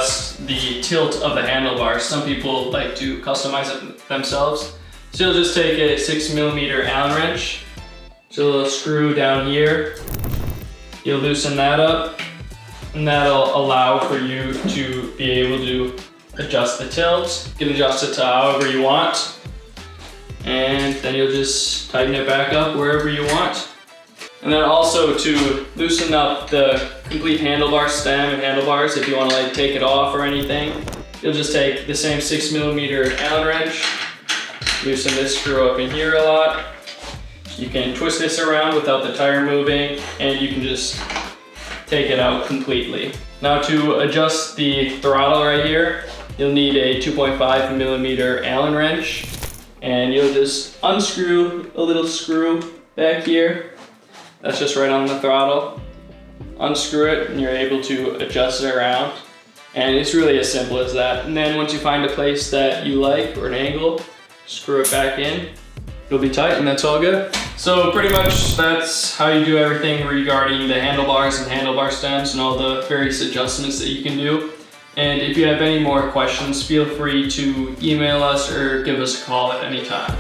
adjust the tilt of the handlebars. Some people like to customize it themselves. So you'll just take a 6mm Allen wrench, so a little screw down here. You'll loosen that up, and that'll allow for you to be able to adjust the tilt. You can adjust it to however you want. And then you'll just tighten it back up wherever you want. And then also to loosen up the complete handlebar stem and handlebars, if you want to like take it off or anything, you'll just take the same 6mm Allen wrench, loosen this screw up in here a lot. You can twist this around without the tire moving, and you can just take it out completely. Now to adjust the throttle right here, you'll need a 2.5mm Allen wrench, and you'll just unscrew a little screw back here. That's just right on the throttle. Unscrew it and you're able to adjust it around. And it's really as simple as that. And then once you find a place that you like or an angle, screw it back in. It'll be tight and that's all good. So pretty much that's how you do everything regarding the handlebars and handlebar stems and all the various adjustments that you can do. And if you have any more questions, feel free to email us or give us a call at any time.